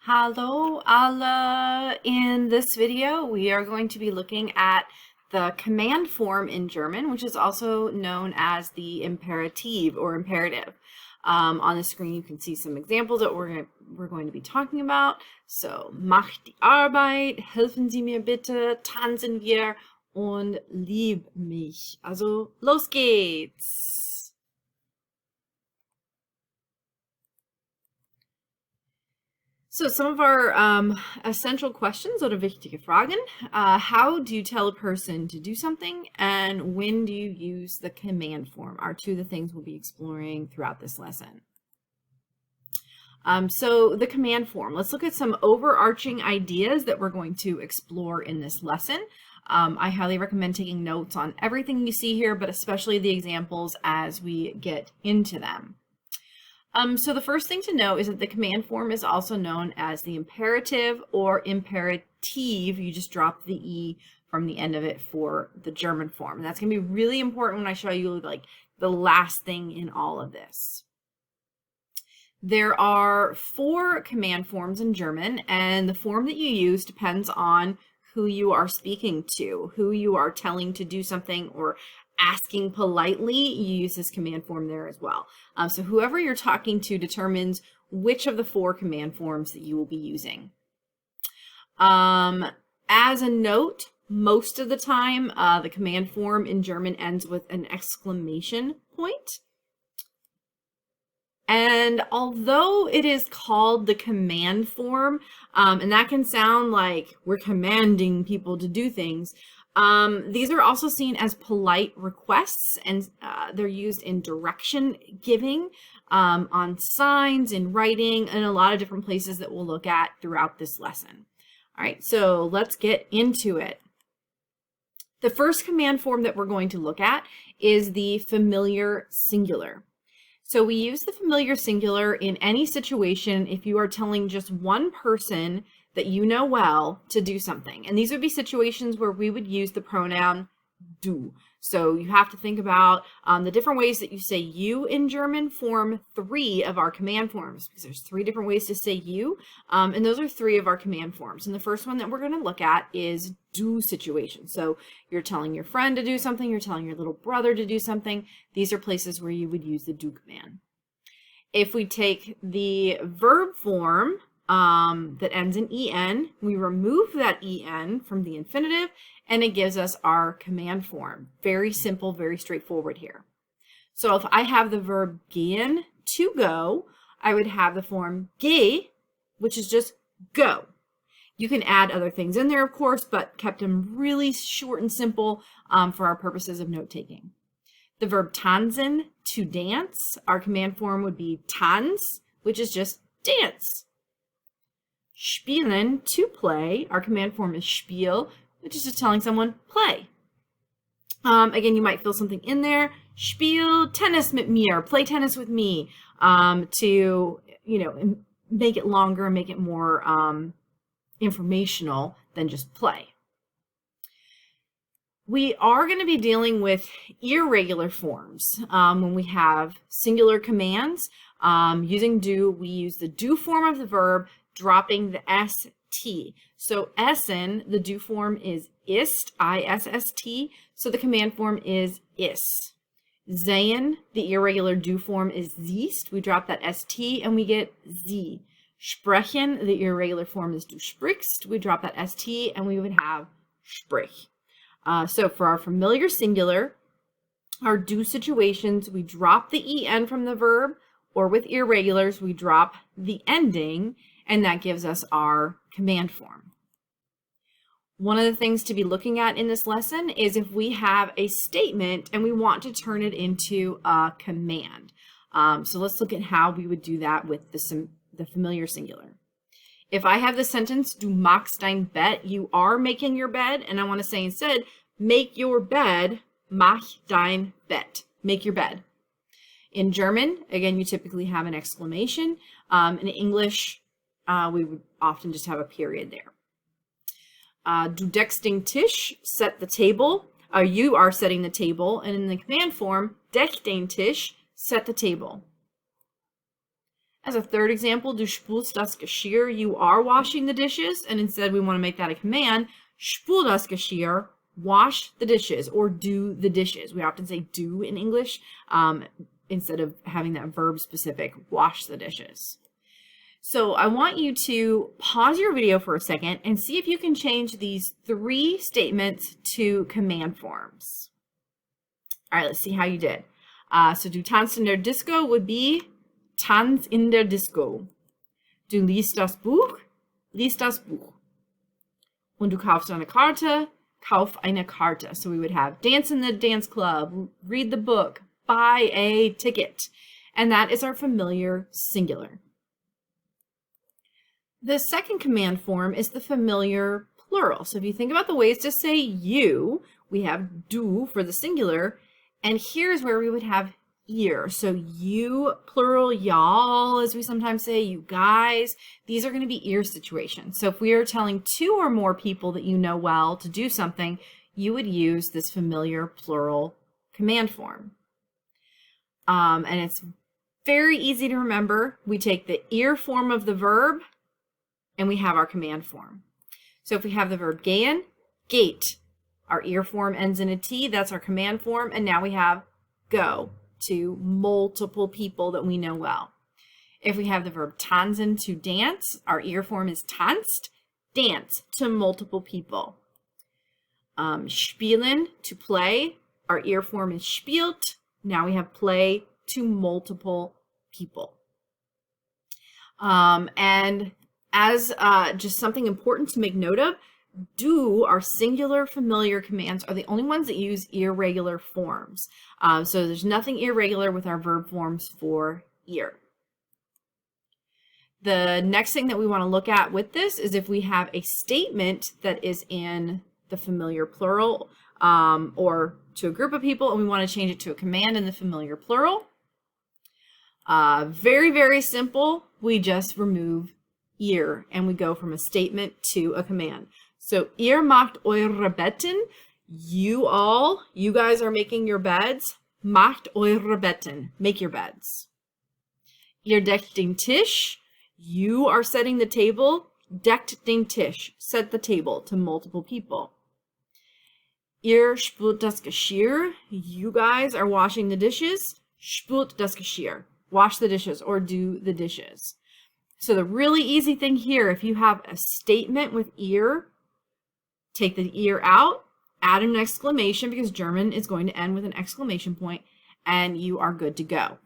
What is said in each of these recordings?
Hallo alle! In this video, we are going to be looking at the command form in German, which is also known as the imperative or imperative. On the screen, you can see some examples that we're going to be talking about. So, mach die Arbeit, helfen Sie mir bitte, tanzen wir und lieb mich. Also, los geht's! So some of our essential questions oder wichtige Fragen. How do you tell a person to do something, and when do you use the command form are two of the things we'll be exploring throughout this lesson. So the command form, let's look at some overarching ideas that we're going to explore in this lesson. I highly recommend taking notes on everything you see here, but especially the examples as we get into them. So the first thing to know is that the command form is also known as the imperative or imperative. You just drop the E from the end of it for the German form. And that's going to be really important when I show you like the last thing in all of this. There are 4 command forms in German, and the form that you use depends on who you are speaking to, who you are telling to do something or asking politely. You use this command form there as well. So whoever you're talking to determines which of the 4 command forms that you will be using. As a note, most of the time, the command form in German ends with an exclamation point. And although it is called the command form, and that can sound like we're commanding people to do things, these are also seen as polite requests, and they're used in direction giving, on signs, in writing, and a lot of different places that we'll look at throughout this lesson. All right, so let's get into it. The first command form that we're going to look at is the familiar singular. So we use the familiar singular in any situation if you are telling just one person that you know well to do something. And these would be situations where we would use the pronoun du. So you have to think about the different ways that you say you in German form 3 of our command forms, because there's 3 different ways to say you, and those are 3 of our command forms. And the first one that we're going to look at is du situation. So you're telling your friend to do something, you're telling your little brother to do something. These are places where you would use the du command. If we take the verb form, that ends in en, we remove that en from the infinitive, and it gives us our command form. Very simple, very straightforward here. So if I have the verb gehen, to go, I would have the form geh, which is just go. You can add other things in there, of course, but kept them really short and simple for our purposes of note-taking. The verb tanzen, to dance, our command form would be tanz, which is just dance. Spielen, to play, our command form is spiel, which is just telling someone play. Again, you might feel something in there. Spiel Tennis mit mir, play tennis with me, to, make it longer and make it more informational than just play. We are going to be dealing with irregular forms when we have singular commands. Using do, we use the do form of the verb, dropping the st. So essen, the do form is ist, I-S-S-T, so the command form is is. Sehen, the irregular do form is siehst, we drop that st and we get sie. Sprechen, the irregular form is du sprichst, we drop that st and we would have sprich. So for our familiar singular, our do situations, we drop the en from the verb, or with irregulars, we drop the ending, and that gives us our command form. One of the things to be looking at in this lesson is if we have a statement and we want to turn it into a command. So let's look at how we would do that with the familiar singular. If I have the sentence, du machst dein Bett, you are making your bed, and I want to say instead, make your bed, mach dein Bett, make your bed. In German, again, you typically have an exclamation. In English, we would often just have a period there. Du deckst den Tisch, set the table. You are setting the table. And in the command form, deck den Tisch, set the table. As a third example, du spülst das Geschirr, you are washing the dishes, and instead we want to make that a command, spül das Geschirr, wash the dishes, or do the dishes. We often say do in English, instead of having that verb specific, wash the dishes. So I want you to pause your video for a second and see if you can change these 3 statements to command forms. All right, let's see how you did. So du tanzt in der Disco would be tanz in der Disco. Du liest das Buch, liest das Buch. Und du kaufst eine Karte, kauf eine Karte. So we would have dance in the dance club, read the book, buy a ticket. And that is our familiar singular. The second command form is the familiar plural. So if you think about the ways to say you, we have du for the singular, and here's where we would have ihr. So you, plural, y'all, as we sometimes say, you guys, these are going to be ihr situations. So if we are telling 2 or more people that you know well to do something, you would use this familiar plural command form. And it's very easy to remember. We take the ihr form of the verb and we have our command form. So if we have the verb gehen, geht, our ihr form ends in a T, that's our command form, and now we have go to multiple people that we know well. If we have the verb tanzen, to dance, our ihr form is tanzt, dance to multiple people. Spielen, to play, our ihr form is spielt, now we have play to multiple people. And as just something important to make note of, do, our singular familiar commands, are the only ones that use irregular forms. So there's nothing irregular with our verb forms for ihr. The next thing that we want to look at with this is if we have a statement that is in the familiar plural or to a group of people and we want to change it to a command in the familiar plural. Very, very simple. We just remove ihr and we go from a statement to a command. So ihr macht eure Betten, you guys are making your beds, macht eure Betten, make your beds. Ihr deckt den Tisch, you are setting the table, deckt den Tisch, set the table to multiple people. Ihr spült das Geschirr, you guys are washing the dishes, spült das Geschirr, wash the dishes or do the dishes. So the really easy thing here, if you have a statement with ihr, take the ihr out, add an exclamation because German is going to end with an exclamation point, and you are good to go.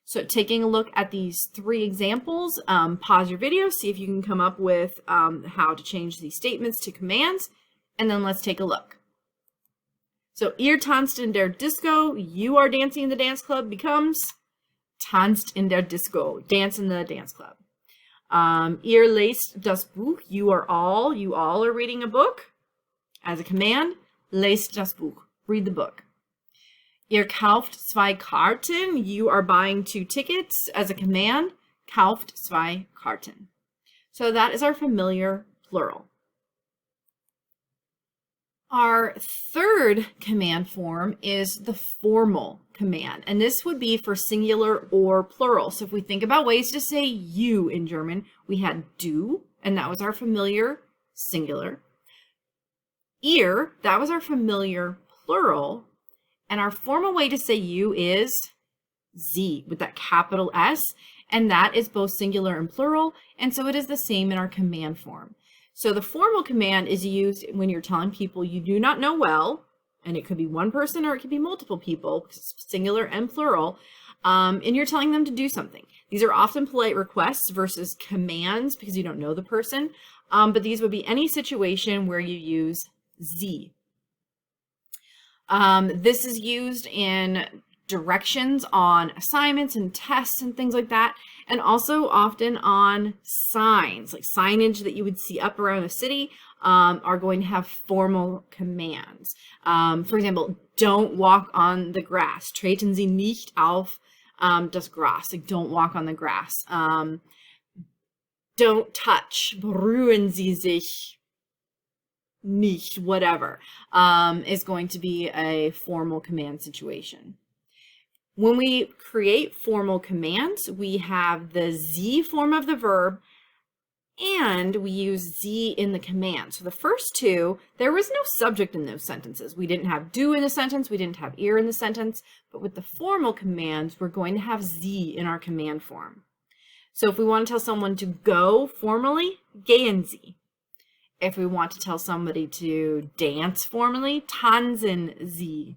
So taking a look at these 3 examples, pause your video, see if you can come up with how to change these statements to commands, and then let's take a look. So ihr tanzt in der Disco, you are dancing in the dance club, becomes tanzt in der Disco, dance in the dance club. Ihr lest das Buch, you all are reading a book. As a command, lest das Buch, read the book. Ihr kauft 2 Karten, you are buying 2 tickets. As a command, kauft 2 Karten. So that is our familiar plural. Our third command form is the formal command, and this would be for singular or plural. So if we think about ways to say you in German, we had du, and that was our familiar singular. Ihr, that was our familiar plural, and our formal way to say you is sie with that capital S, and that is both singular and plural, and so it is the same in our command form. So the formal command is used when you're telling people you do not know well, and it could be one person or it could be multiple people, singular and plural, and you're telling them to do something. These are often polite requests versus commands because you don't know the person, but these would be any situation where you use sie. This is used in directions on assignments and tests and things like that, and also often on signs, like signage that you would see up around a city are going to have formal commands. For example, don't walk on the grass. Treten Sie nicht auf das Gras. Like, don't walk on the grass. Don't touch. Berühren Sie sich nicht, whatever, is going to be a formal command situation. When we create formal commands, we have the Z form of the verb, and we use Z in the command. So the first two, there was no subject in those sentences. We didn't have do in the sentence, we didn't have ear in the sentence, but with the formal commands, we're going to have Z in our command form. So if we want to tell someone to go formally, gehen Sie. If we want to tell somebody to dance formally, tanzen Sie.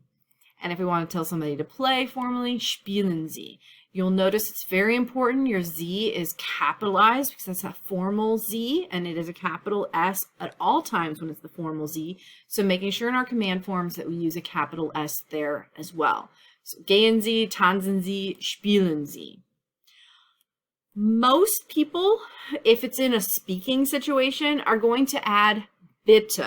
And if we want to tell somebody to play formally, spielen Sie. You'll notice it's very important your Z is capitalized because that's a formal Z, and it is a capital S at all times when it's the formal Z. So making sure in our command forms that we use a capital S there as well. So gehen Sie, tanzen Sie, spielen Sie. Most people, if it's in a speaking situation, are going to add bitte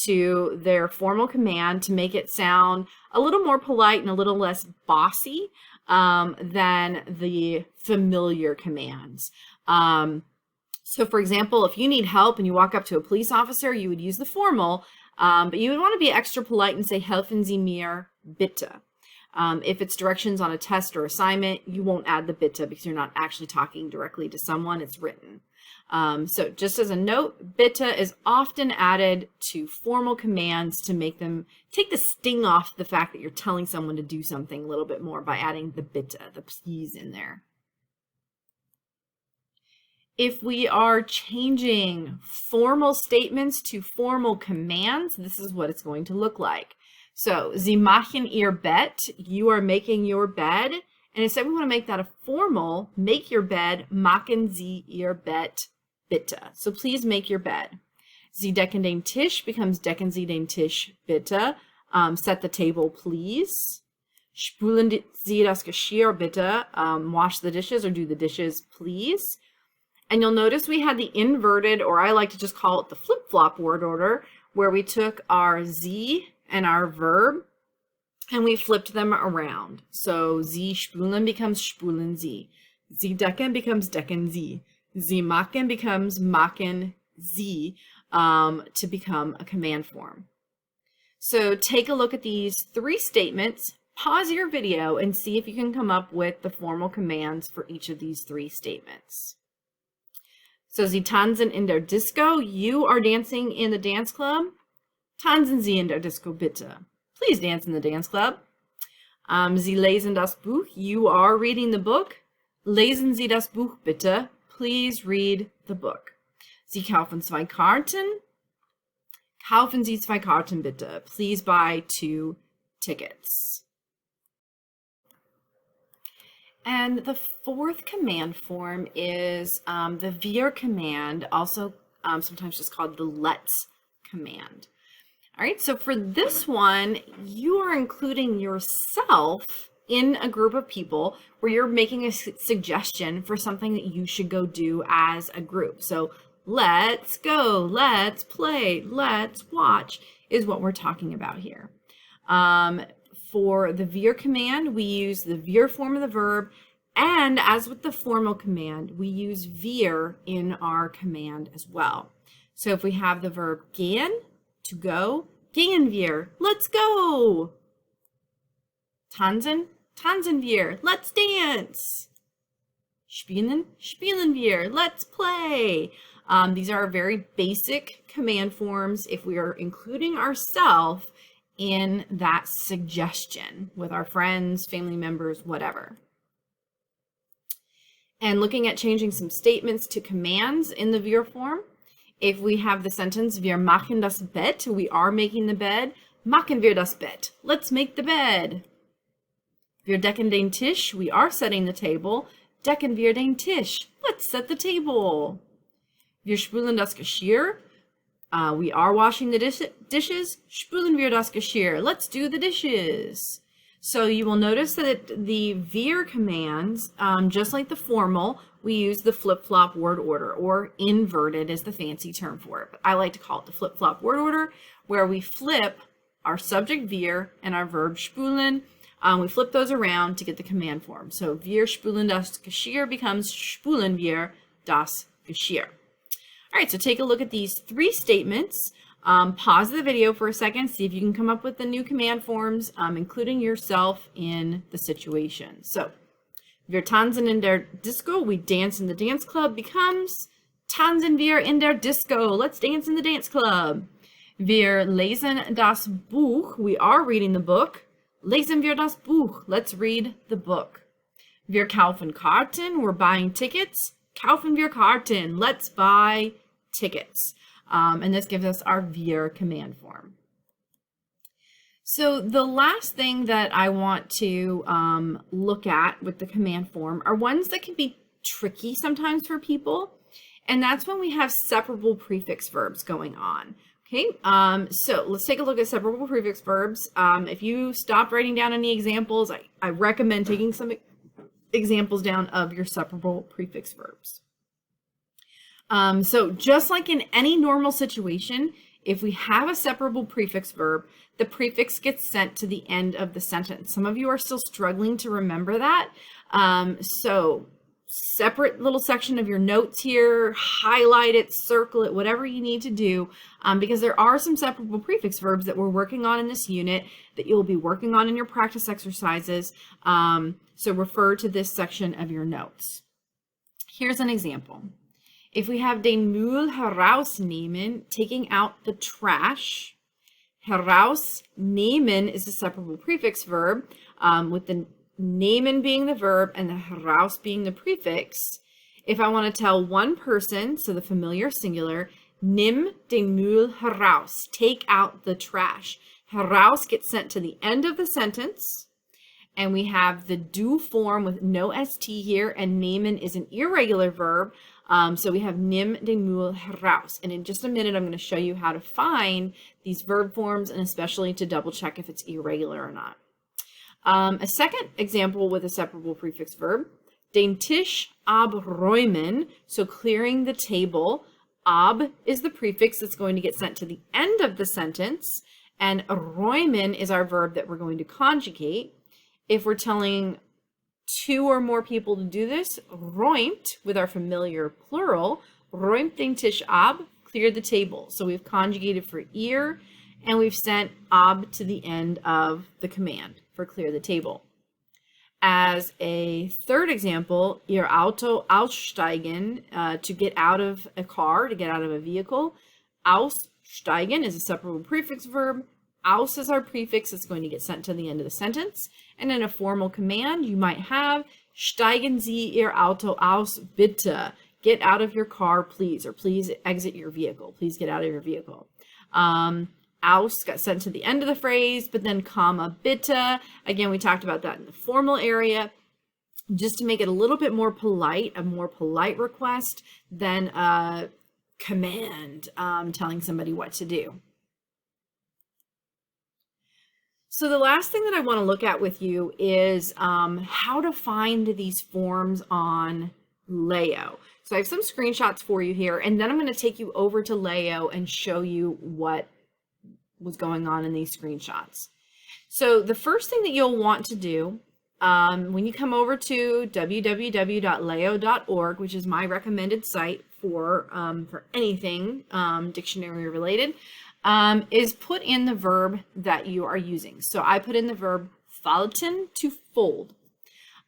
to their formal command to make it sound a little more polite and a little less bossy than the familiar commands. So for example, if you need help and you walk up to a police officer, you would use the formal, but you would want to be extra polite and say, helfen Sie mir bitte. If it's directions on a test or assignment, you won't add the bitte because you're not actually talking directly to someone, it's written. So just as a note, bitte is often added to formal commands to make them take the sting off the fact that you're telling someone to do something a little bit more by adding the bitte, the please in there. If we are changing formal statements to formal commands, this is what it's going to look like. So, Sie machen ihr Bett, you are making your bed. And instead we want to make that a formal, make your bed, machen Sie ihr Bett, bitte. So please make your bed. Sie decken den Tisch becomes decken Sie den Tisch, bitte. Set the table, please. Spülen Sie das Geschirr, bitte. Wash the dishes or do the dishes, please. And you'll notice we had the inverted, or I like to just call it the flip-flop word order, where we took our Sie and our verb and we flipped them around. So Sie spülen becomes spülen Sie. Sie decken becomes decken Sie. Sie machen becomes machen Sie to become a command form. So take a look at these three statements, pause your video, and see if you can come up with the formal commands for each of these three statements. So Sie tanzen in der Disco, you are dancing in the dance club. Tanzen Sie in der Disco bitte. Please dance in the dance club. Sie lesen das Buch, you are reading the book. Lesen Sie das Buch bitte. Please read the book. Sie kaufen zwei Karten. Kaufen Sie zwei Karten bitte. Please buy 2 tickets. And the fourth command form is the wir command, also sometimes just called the let's command. All right, so for this one, you are including yourself in a group of people where you're making a suggestion for something that you should go do as a group. So let's go, let's play, let's watch is what we're talking about here. For the wir command, we use the wir form of the verb, and as with the formal command, we use wir in our command as well. So if we have the verb gehen, to go, gehen wir, let's go. Tanzen, tanzen wir, let's dance. Spielen, spielen wir, let's play. These are very basic command forms if we are including ourselves in that suggestion with our friends, family members, whatever. And looking at changing some statements to commands in the wir form, if we have the sentence, wir machen das Bett, we are making the bed, machen wir das Bett, let's make the bed. Wir decken den Tisch, we are setting the table, decken wir den Tisch, let's set the table. Wir spülen das Geschirr, we are washing the dishes, spülen wir das Geschirr, let's do the dishes. So you will notice that the wir commands, just like the formal, we use the flip-flop word order, or inverted is the fancy term for it. But I like to call it the flip-flop word order, where we flip our subject wir and our verb spülen. We flip those around to get the command form. So wir spülen das Geschirr becomes spülen wir das Geschirr. All right, so take a look at these three statements. Pause the video for a second, see if you can come up with the new command forms, including yourself in the situation. So, wir tanzen in der Disco, we dance in the dance club, becomes tanzen wir in der Disco, let's dance in the dance club. Wir lesen das Buch, we are reading the book. Lesen wir das Buch, let's read the book. Wir kaufen Karten, we're buying tickets. Kaufen wir Karten, let's buy tickets. And this gives us our wir command form. So the last thing that I want to look at with the command form are ones that can be tricky sometimes for people. And that's when we have separable prefix verbs going on. Okay, so let's take a look at separable prefix verbs. If you stopped writing down any examples, I recommend taking some examples down of your separable prefix verbs. So just like in any normal situation, if we have a separable prefix verb, the prefix gets sent to the end of the sentence. Some of you are still struggling to remember that. So separate little section of your notes here, highlight it, circle it, whatever you need to do, because there are some separable prefix verbs that we're working on in this unit that you'll be working on in your practice exercises. So refer to this section of your notes. Here's an example. If we have den Müll herausnehmen, taking out the trash, herausnehmen is a separable prefix verb, with the nehmen being the verb and the heraus being the prefix. If I want to tell one person, so the familiar singular, nimm den Müll heraus, take out the trash. Heraus gets sent to the end of the sentence, and we have the do form with no st here, and nehmen is an irregular verb. So we have nimm den Müll heraus. And in just a minute, I'm going to show you how to find these verb forms and especially to double check if it's irregular or not. A second example with a separable prefix verb, den Tisch abräumen, so clearing the table. Ab is the prefix that's going to get sent to the end of the sentence, and räumen is our verb that we're going to conjugate. If we're telling two or more people to do this, räumt, with our familiar plural, räumt den Tisch ab, clear the table. So we've conjugated for ear, and we've sent ab to the end of the command for clear the table. As a third example, Ihr Auto aussteigen, to get out of a car, to get out of a vehicle. Aussteigen is a separable prefix verb. Aus is our prefix that's going to get sent to the end of the sentence. And in a formal command, you might have steigen Sie Ihr Auto aus, bitte. Get out of your car, please, or please exit your vehicle. Please get out of your vehicle. Aus got sent to the end of the phrase, but then comma, bitte. Again, we talked about that in the formal area, just to make it a little bit more polite, a more polite request than a command telling somebody what to do. So the last thing that I want to look at with you is how to find these forms on Leo. So I have some screenshots for you here, and then I'm going to take you over to Leo and show you what was going on in these screenshots. So the first thing that you'll want to do when you come over to www.leo.org, which is my recommended site for anything dictionary related, is put in the verb that you are using. So I put in the verb falten, to fold.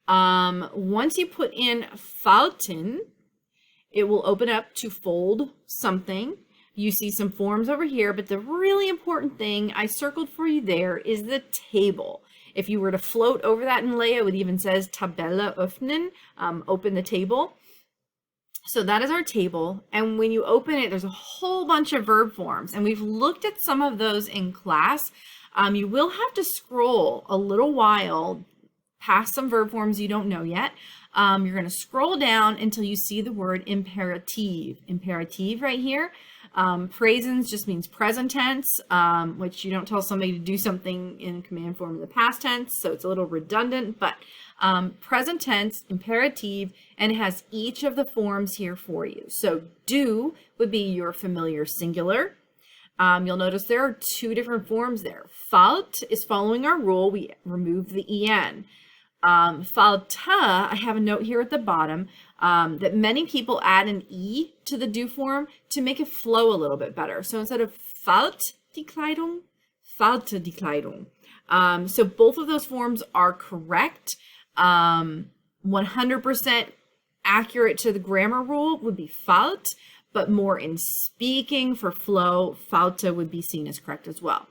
Once you put in falten, it will open up to fold something. You see some forms over here, but the really important thing I circled for you there is the table. If you were to float over that in Leo, it even says Tabelle öffnen, open the table. So that is our table, and when you open it, there's a whole bunch of verb forms, and we've looked at some of those in class. You will have to scroll a little while past some verb forms you don't know yet. You're going to scroll down until you see the word imperative. Imperative right here. Presens just means present tense, which you don't tell somebody to do something in command form in the past tense, so it's a little redundant, but present tense, imperative, and it has each of the forms here for you. So do would be your familiar singular. You'll notice there are two different forms there. Falt is following our rule. We removed the en. Falta, I have a note here at the bottom that many people add an e to the do form to make it flow a little bit better. So instead of fällt die Kleidung, fällte die Kleidung. So both of those forms are correct. 100% accurate to the grammar rule would be fällt, but more in speaking for flow, fällte would be seen as correct as well.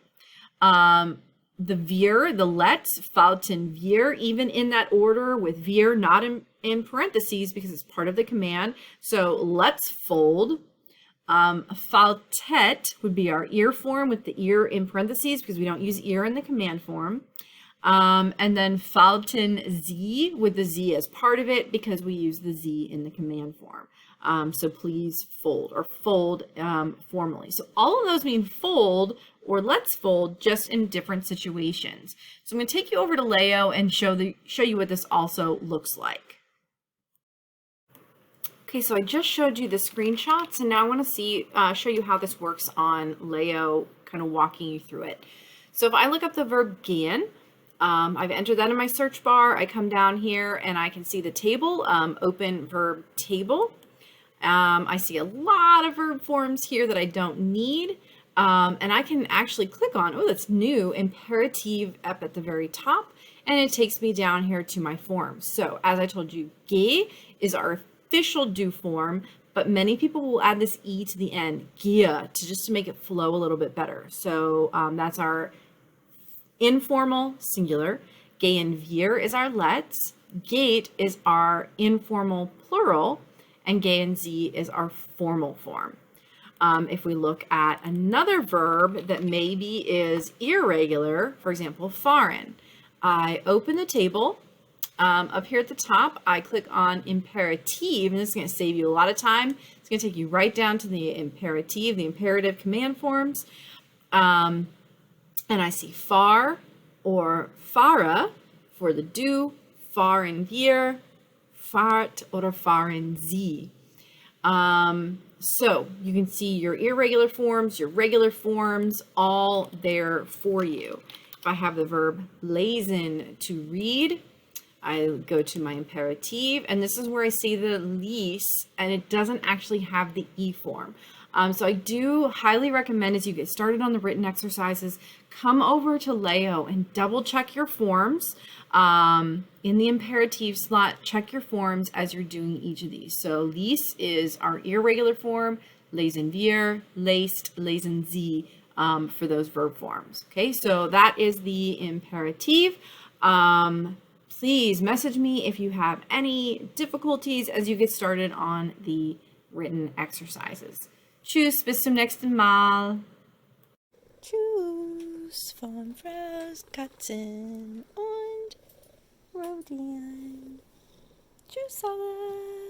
The wir, the let's, fälten wir, even in that order with wir not in parentheses because it's part of the command. So let's fold. Fältet would be our ear form with the ear in parentheses because we don't use ear in the command form. And then fälten Sie with the Z as part of it because we use the Z in the command form. So please fold or fold formally. So all of those mean fold or let's fold just in different situations. So I'm going to take you over to Leo and show you what this also looks like. Okay, so I just showed you the screenshots and now I want to show you how this works on Leo, kind of walking you through it. So if I look up the verb gehen, I've entered that in my search bar. I come down here and I can see the table, open verb table. I see a lot of verb forms here that I don't need. And I can actually click on, oh, that's new, Imperativ up at the very top. And it takes me down here to my forms. So as I told you, geh is our official do form, but many people will add this E to the end, gehe, to make it flow a little bit better. So that's our informal singular. Gehen wir is our let's. Geht is our informal plural. And gehen Sie is our formal form. If we look at another verb that maybe is irregular, for example, fahren. I open the table. Up here at the top, I click on Imperativ, and this is going to save you a lot of time. It's going to take you right down to the Imperativ, the imperative command forms. And I see fahr or fahre for the do, fahren wir, fahrt oder fahren Sie. So you can see your irregular forms, your regular forms, all there for you. If I have the verb lesen, to read, I go to my imperative, and this is where I see the lease, and it doesn't actually have the E form. So I do highly recommend as you get started on the written exercises, come over to Leo and double check your forms. In the imperative slot, check your forms as you're doing each of these. So lease is our irregular form, lesen wir, lest, lesen Sie for those verb forms. Okay, so that is the imperative. Please message me if you have any difficulties as you get started on the written exercises. Tschüss, bis zum nächsten Mal. Tschüss von Frau's Katzen und Rodian. Tschüss alle.